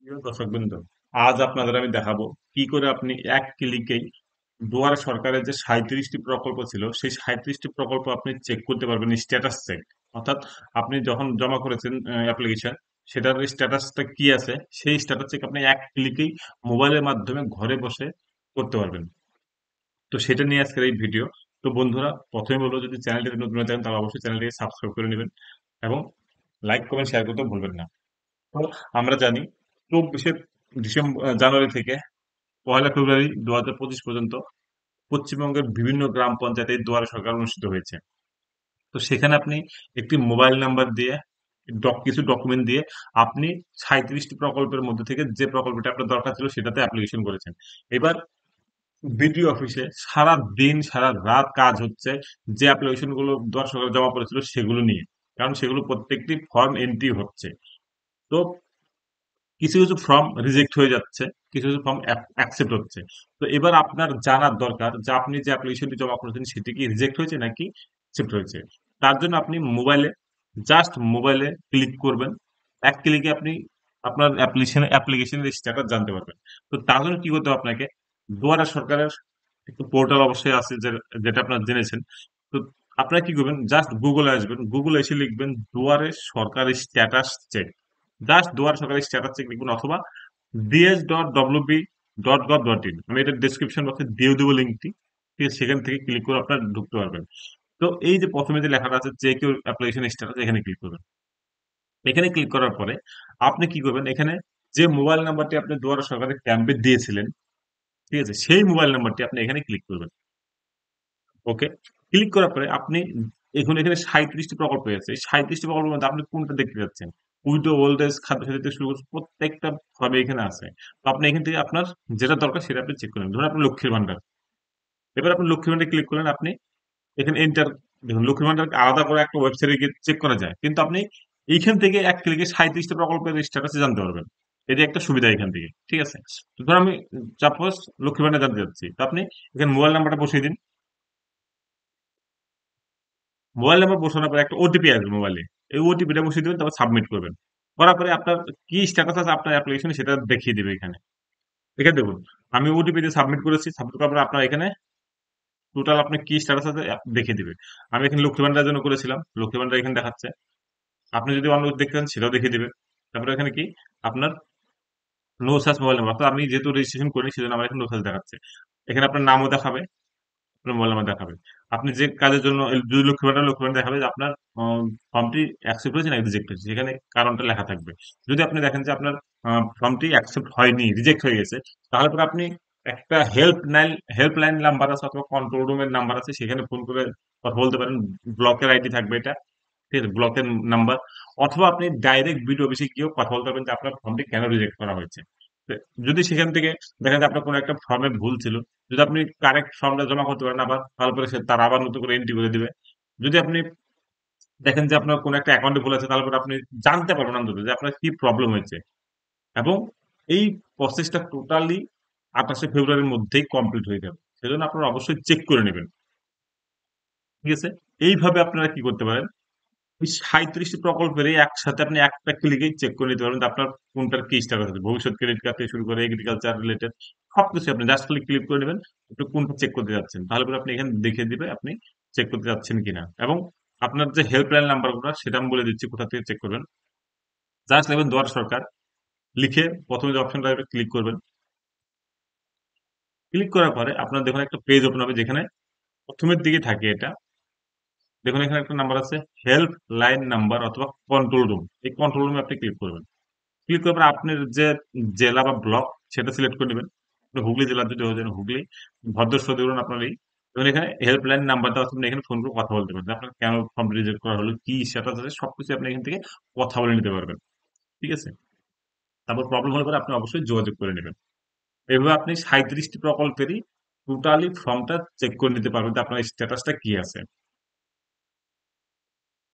প্রিয় দর্শকবৃন্দ, আজ আপনাদের আমি দেখাবো কি করে আপনি এক ক্লিকেই দুয়ারে সরকারের যে 37টি প্রকল্প ছিল সেই 37টি প্রকল্প আপনি চেক করতে পারবেন স্ট্যাটাস চেক। অর্থাৎ আপনি যখন জমা করেছেন অ্যাপ্লিকেশন, সেটার স্ট্যাটাসটা কি আছে সেই স্ট্যাটাস চেক আপনি এক ক্লিকেই মোবাইলের মাধ্যমে ঘরে বসে করতে পারবেন। তো সেটা নিয়ে আজকের এই ভিডিও। তো বন্ধুরা, প্রথমে বলবো, যদি চ্যানেলটি নতুন হয়ে থাকেন তাহলে অবশ্যই চ্যানেলটিকে সাবস্ক্রাইব করে নেবেন এবং লাইক কমেন্ট শেয়ার করতে ভুলবেন না। তো আমরা জানি জানুয়ারি থেকে 1 ফেব্রুয়ারি 2025 পর্যন্ত পশ্চিমবঙ্গের বিভিন্ন গ্রাম পঞ্চায়েতে এই দুয়ারে সরকার অনুষ্ঠিত হয়েছে। তো সেখানে আপনি একটি মোবাইল নাম্বার দিয়ে কিছু ডকুমেন্ট দিয়ে আপনি 37টি প্রকল্পের মধ্যে থেকে যে প্রকল্পটা আপনার দরকার ছিল সেটাতে অ্যাপ্লিকেশন করেছেন। এবার বিডিও অফিসে সারা দিন সারা রাত কাজ হচ্ছে যে অ্যাপ্লিকেশন গুলো দুয়ারে সরকার জমা পড়েছিল সেগুলো নিয়ে, কারণ সেগুলো প্রত্যেকটি ফর্ম এন্ট্রি হচ্ছে। তো কিছু কিছু ফর্ম রিজেক্ট হয়ে যাচ্ছে, কিছু কিছু ফর্ম অ্যাকসেপ্ট হচ্ছে। তো এবার আপনার জানার দরকার যে আপনি যে অ্যাপ্লিকেশনটি জমা করেছেন সেটি কি রিজেক্ট হয়েছে নাকি অ্যাকসেপ্ট হয়েছে। তার জন্য আপনি মোবাইলে ক্লিক করবেন। এক ক্লিকে আপনি আপনার অ্যাপ্লিকেশনের স্ট্যাটাস জানতে পারবেন। তো তার জন্য কি করতে হবে আপনাকে, দুয়ারে সরকারের একটু পোর্টাল অবশ্যই আছে, যেটা আপনারা জেনেছেন। তো আপনারা কি করবেন, জাস্ট গুগলে আসবেন, গুগলে এসে লিখবেন দুয়ারে সরকারি স্ট্যাটাস চেক। জাস্ট দুয়ারে সরকারি স্ট্যাটাস চেক লিখবেন, অথবা ds.wb.gov.in, আমি এটা ডেসক্রিপশন বক্সে দিয়ে দেবো লিঙ্কটি। ঠিক আছে, সেখান থেকে ক্লিক করে আপনারা ঢুকতে পারবেন। তো এই যে প্রথমে যে লেখাটা আছে চেক ইউর অ্যাপ্লিকেশন স্ট্যাটাস, এখানে ক্লিক করবেন। এখানে ক্লিক করার পরে আপনি কি করবেন, এখানে যে মোবাইল নাম্বারটি আপনি দুয়ারে সরকারের ক্যাম্পে দিয়েছিলেন, ঠিক আছে, সেই মোবাইল নাম্বারটি আপনি এখানে ক্লিক করবেন। ওকে, ক্লিক করার পরে আপনি এখন এখানে 37টি প্রকল্প আছে। এই 37টি প্রকল্পের মধ্যে আপনি কোনটা দেখতে যাচ্ছেন? উইডো ওল্ড এজ খাদ্য সাথী থেকে শুরু করে প্রত্যেকটা সবই এখানে আছে। তো আপনি এখান থেকে আপনার যেটা দরকার সেটা আপনি চেক করেন। ধরুন আপনার লক্ষ্মীর ভান্ডার, এবার আপনি লক্ষ্মীর ভান্ডারে ক্লিক করলেন। আপনি এখানে এন্টার, দেখুন লক্ষ্মীর ভান্ডার আলাদা করে একটা ওয়েবসাইটে গিয়ে চেক করা যায়, কিন্তু আপনি এইখান থেকে এক ক্লিকে 37টা প্রকল্পের স্ট্যাটাস জানতে পারবেন। এটি একটা সুবিধা এখান থেকে, ঠিক আছে। তো ধরুন আমি সাপোজ লক্ষ্মীর ভান্ডার জানতে চাচ্ছি, তো আপনি এখানে মোবাইল নাম্বারটা বসিয়ে দিন। মোবাইল নাম্বার বসানোর পরে একটা ওটিপি আসবে মোবাইলে। এই ওটিপিটা বসিয়ে দিবেন, তারপর সাবমিট করবেন। করার পরে আপনার কি স্ট্যাটাস আছে আপনার অ্যাপ্লিকেশনে সেটা দেখিয়ে দিবে এখানে। এখানে দেখুন, আমি ওটিপি দিয়ে সাবমিট করেছি। সাবমিট করার পরে আপনার এখানে টোটাল আপনার কি স্ট্যাটাস আছে দেখিয়ে দিবে। আমি এখানে লক্ষ্মী ভান্ডারের জন্য করেছিলাম, লক্ষ্মী ভান্ডার এখানে দেখাচ্ছে। আপনি যদি অন্য কিছু দেখতে চান সেটাও দেখিয়ে দিবে। তারপরে এখানে কি আপনার নো সার্চ মোবাইল নাম্বার, অর্থাৎ আমি যেহেতু রেজিস্ট্রেশন করিনি সেজন্য আমার এখানে নো সার্চ দেখাচ্ছে। এখানে আপনার নামও দেখাবে, আপনার মোবাইল নাম্বার দেখাবে। আপনি যে কাজের জন্য যদি লক্ষ্মী ভান্ডার দেখাবে যে আপনার ফর্মটি অ্যাকসেপ্ট হয়েছে না রিজেক্ট হয়েছে, সেখানে কারণটা লেখা থাকবে। যদি আপনি দেখেন যে আপনার ফর্মটি অ্যাকসেপ্ট হয়নি, রিজেক্ট হয়ে গেছে, তাহলে পরে আপনি একটা হেল্পলাইন নাম্বার আছে অথবা কন্ট্রোল রুমের নাম্বার আছে, সেখানে ফোন করে কথা বলতে পারেন। ব্লকের আইডি থাকবে এটা, ঠিক আছে, ব্লকের নাম্বার। অথবা আপনি ডাইরেক্ট বিডিও অফিসে গিয়েও কথা বলতে পারবেন যে আপনার ফর্মটি কেন রিজেক্ট করা হয়েছে। তো যদি সেখান থেকে দেখা যায় আপনার কোনো একটা ফর্মে ভুল ছিল, যদি আপনি কারেক্ট ফর্মটা জমা করতে পারেন আবার, তাহলে পরে সে তার আবার নতুন করে এন্ট্রি করে দিবে। যদি আপনি দেখেন যে আপনার কোনো একটা অ্যাকাউন্টে ভুল আছে, তাহলে পরে আপনি জানতে পারবেন অন্তত যে আপনার কি প্রবলেম হয়েছে। এবং এই প্রসেসটা টোটালি 28শে ফেব্রুয়ারির মধ্যেই কমপ্লিট হয়ে যাবে, সেজন্য আপনারা অবশ্যই চেক করে নেবেন। ঠিক আছে, এইভাবে আপনারা কি করতে পারেন, ওই 37টি প্রকল্পের একসাথে আপনি একটা ক্লিকেই চেক করে নিতে পারবেন যে আপনার কোনটার কি স্ট্যাটাস আছে। ভবিষ্যৎ ক্রেডিট কার্ড থেকে শুরু করে এগ্রিকালচার রিলেটেড সবকিছু আপনি জাস্ট খালি ক্লিক করে নেবেন, আপনি কোনটা চেক করতে যাচ্ছেন, তাহলে পরে আপনি এখানে দেখিয়ে দিবে আপনি চেক করতে যাচ্ছেন কিনা। এবং আপনার যে হেল্পলাইন নাম্বারগুলো সেটা আমি বলে দিচ্ছি কোথা থেকে চেক করবেন। জাস্ট নেবেন দুয়ার সরকার, লিখে প্রথমে যে অপশনটা ক্লিক করবেন। ক্লিক করার পরে আপনার দেখুন একটা পেজ ওপেন হবে, যেখানে প্রথমের দিকে থাকে এটা। দেখুন এখানে একটা নাম্বার আছে, হেল্প লাইন নাম্বার অথবা কন্ট্রোল রুম। এই কন্ট্রোল রুমে আপনি ক্লিক করবেন। ক্লিক করার পর আপনার যে জেলা বা ব্লক সেটা সিলেক্ট করে নেবেন। আপনি হুগলি জেলার যদি হয়ে যান হুগলি, ভদ্রেশ্বর ধরুন আপনার এই। এবং এখানে হেল্পলাইন নাম্বারটা আছে, আপনি এখানে ফোন করে কথা বলতে পারবেন। আপনার কেন ফর্ম রিজেক্ট করা হলো, কি স্ট্যাটাস আছে, সবকিছু আপনি এখান থেকে কথা বলে নিতে পারবেন। ঠিক আছে, তারপর প্রবলেম হলে পরে আপনি অবশ্যই যোগাযোগ করে নেবেন। এভাবে আপনি 37টি প্রকল্পেরই টোটালি ফর্মটা চেক করে নিতে পারবেন যে আপনার স্ট্যাটাসটা কি আছে।